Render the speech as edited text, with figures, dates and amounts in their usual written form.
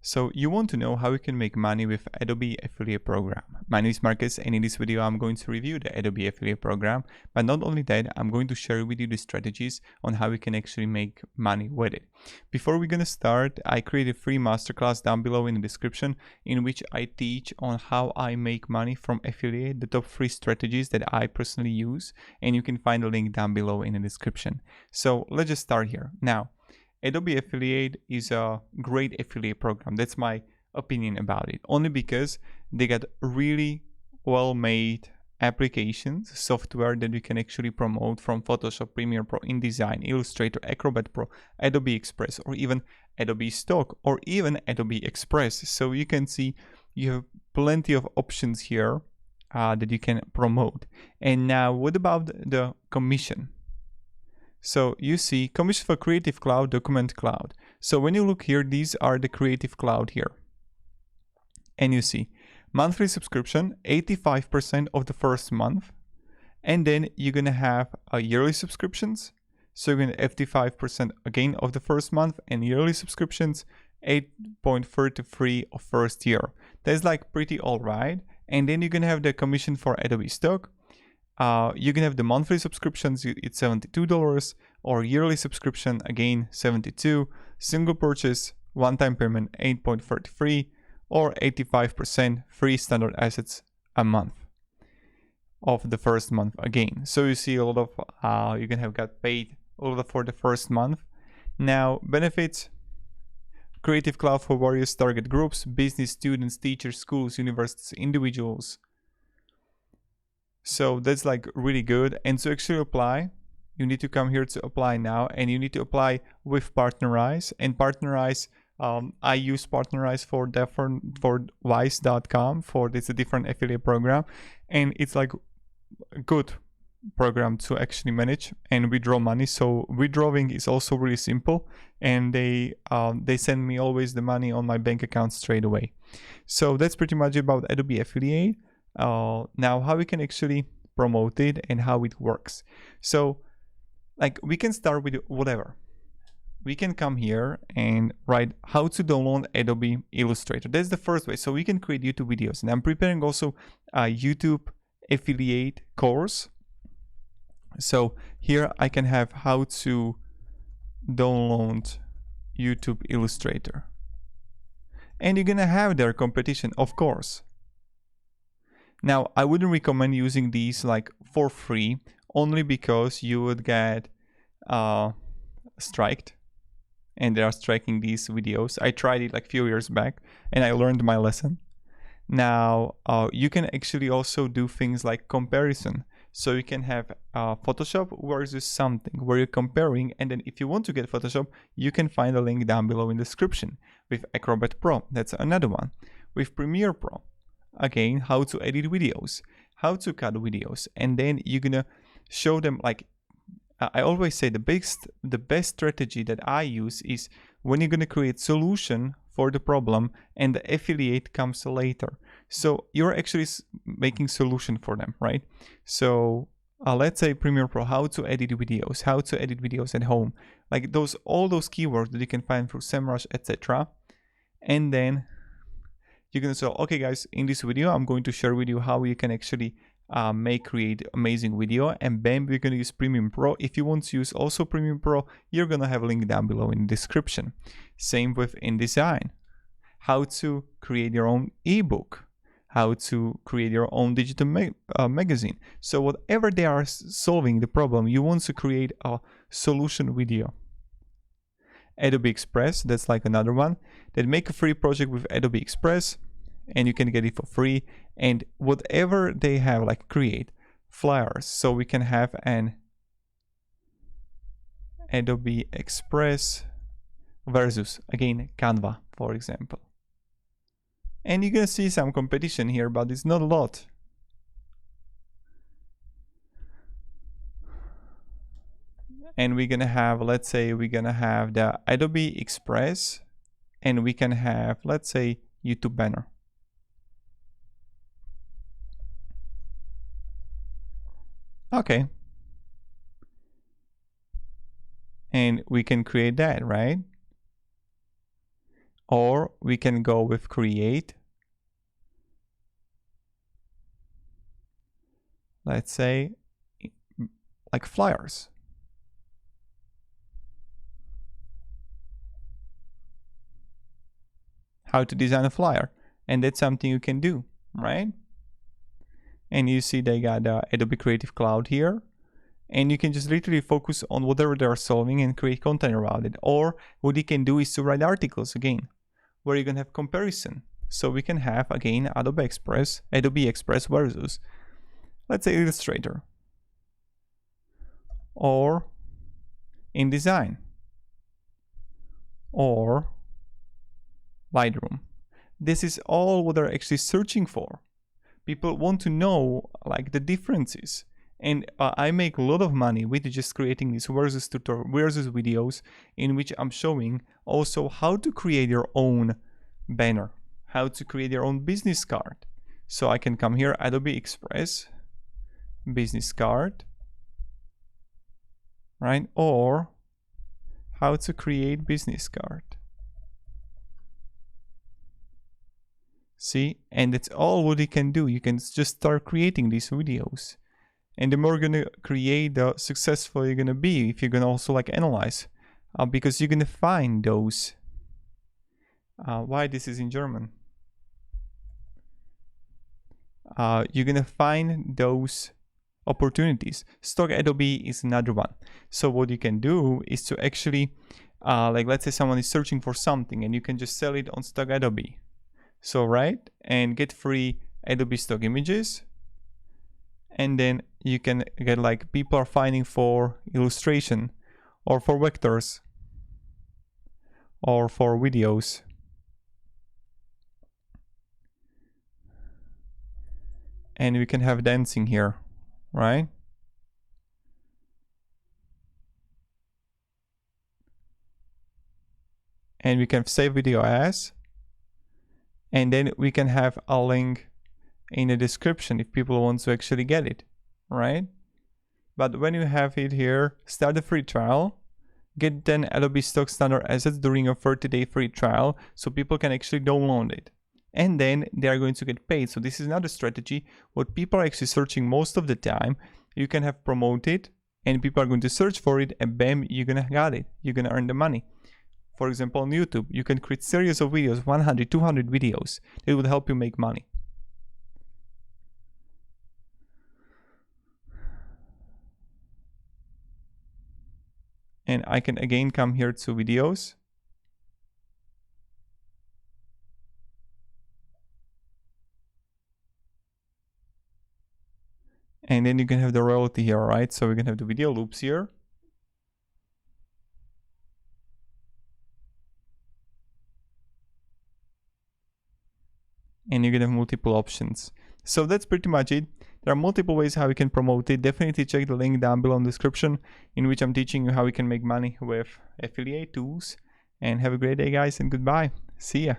So you want to know how you can make money with Adobe Affiliate Program. My name is Marcus, and in this video I'm going to review the Adobe Affiliate Program. But not only that, I'm going to share with you the strategies on how you can actually make money with it. Before we're going to start, I created a free masterclass down below in the description in which I teach on how I make money from affiliate, the top 3 strategies that I personally use, and you can find the link down below in the description. So let's just start here. Now, Adobe Affiliate is a great affiliate program. That's my opinion about it. Only because they got really well-made applications, software that you can actually promote from Photoshop, Premiere Pro, InDesign, Illustrator, Acrobat Pro, Adobe Express, or even Adobe Stock, or even Adobe Express. So you can see you have plenty of options here that you can promote. And now, what about the commission? So you see commission for Creative Cloud, Document Cloud. So when you look here, these are the Creative Cloud here. And you see monthly subscription, 85% of the first month. And then you're going to have a yearly subscriptions. So you're going to 85% again of the first month, and yearly subscriptions, 8.33 of first year. That's like pretty all right. And then you're going to have the commission for Adobe Stock. You can have the monthly subscriptions, it's $72, or yearly subscription, again $72, single purchase, one-time payment 8.33, or 85% free standard assets a month of the first month again. So you see a lot of you can have got paid a lot for the first month. Now benefits: Creative Cloud for various target groups, business, students, teachers, schools, universities, individuals. So that's like really good. And to actually apply, you need to come here to apply now, and you need to apply with Partnerize. And Partnerize, I use Partnerize for Wise.com it's a different affiliate program, and it's like a good program to actually manage and withdraw money. So withdrawing is also really simple, and they send me always the money on my bank account straight away. So that's pretty much about Adobe Affiliate. Now how we can actually promote it and how it works. So like we can start with whatever. We can come here and write how to download Adobe Illustrator. That's the first way. So we can create YouTube videos, and I'm preparing also a YouTube affiliate course. So here I can have how to download YouTube Illustrator, and you're gonna have their competition, of course. Now, I wouldn't recommend using these like for free, only because you would get striked, and they are striking these videos. I tried it like a few years back, and I learned my lesson. Now, you can actually also do things like comparison. So you can have Photoshop versus something where you're comparing, and then if you want to get Photoshop, you can find a link down below in the description. With Acrobat Pro, that's another one. With Premiere Pro, again, how to edit videos, how to cut videos, and then you're gonna show them, like I always say, the best strategy that I use is when you're gonna create solution for the problem and the affiliate comes later. So you're actually making solution for them, right? So let's say Premiere Pro, how to edit videos at home, like all those keywords that you can find through SEMrush, etc. And then you're gonna say, okay guys, in this video I'm going to share with you how you can actually create amazing video, and bam, we're gonna use Premium Pro. If you want to use also Premium Pro, you're gonna have a link down below in the description. Same with InDesign, how to create your own ebook, how to create your own digital magazine. So whatever they are solving the problem, you want to create a solution video. Adobe Express, that's like another one. Then make a free project with Adobe Express, and you can get it for free. And whatever they have, like create flyers. So we can have an Adobe Express versus, again, Canva, for example. And you're gonna see some competition here, but it's not a lot. And we're gonna have, let's say we're gonna have the Adobe Express, and we can have, let's say, YouTube banner. Okay. And we can create that, right? Or we can go with create. Let's say like flyers. How to design a flyer. And that's something you can do, right? And you see they got Adobe Creative Cloud here. And you can just literally focus on whatever they're solving and create content around it. Or what you can do is to write articles again, where you can have comparison. So we can have, again, Adobe Express versus, let's say, Illustrator. Or InDesign. Or Lightroom. This is all what they're actually searching for. People want to know like the differences. And I make a lot of money with just creating these versus videos in which I'm showing also how to create your own banner, how to create your own business card. So I can come here, Adobe Express, business card, right? Or how to create business card. See, and that's all what you can do. You can just start creating these videos. And the more you're gonna create, the successful you're gonna be if you're gonna also like analyze. Because you're gonna find those. Why this is in German? You're gonna find those opportunities. Stock Adobe is another one. So what you can do is to actually, like let's say someone is searching for something and you can just sell it on Stock Adobe. So right, and get free Adobe stock images. And then you can get like people are finding for illustration or for vectors or for videos. And we can have dancing here, right? And we can save video as, and then we can have a link in the description if people want to actually get it, right? But when you have it here, start a free trial, get 10 Adobe stock standard assets during a 30-day free trial so people can actually download it. And then they are going to get paid. So this is another strategy. What people are actually searching most of the time, you can have promoted and people are going to search for it and bam, you're gonna got it. You're gonna earn the money. For example, on YouTube, you can create series of videos, 100, 200 videos. It will help you make money. And I can again come here to videos. And then you can have the royalty here, right? So we can have the video loops here. And you can have multiple options. So that's pretty much it. There are multiple ways how you can promote it. Definitely check the link down below in the description in which I'm teaching you how you can make money with affiliate tools. And have a great day, guys, and goodbye. See ya.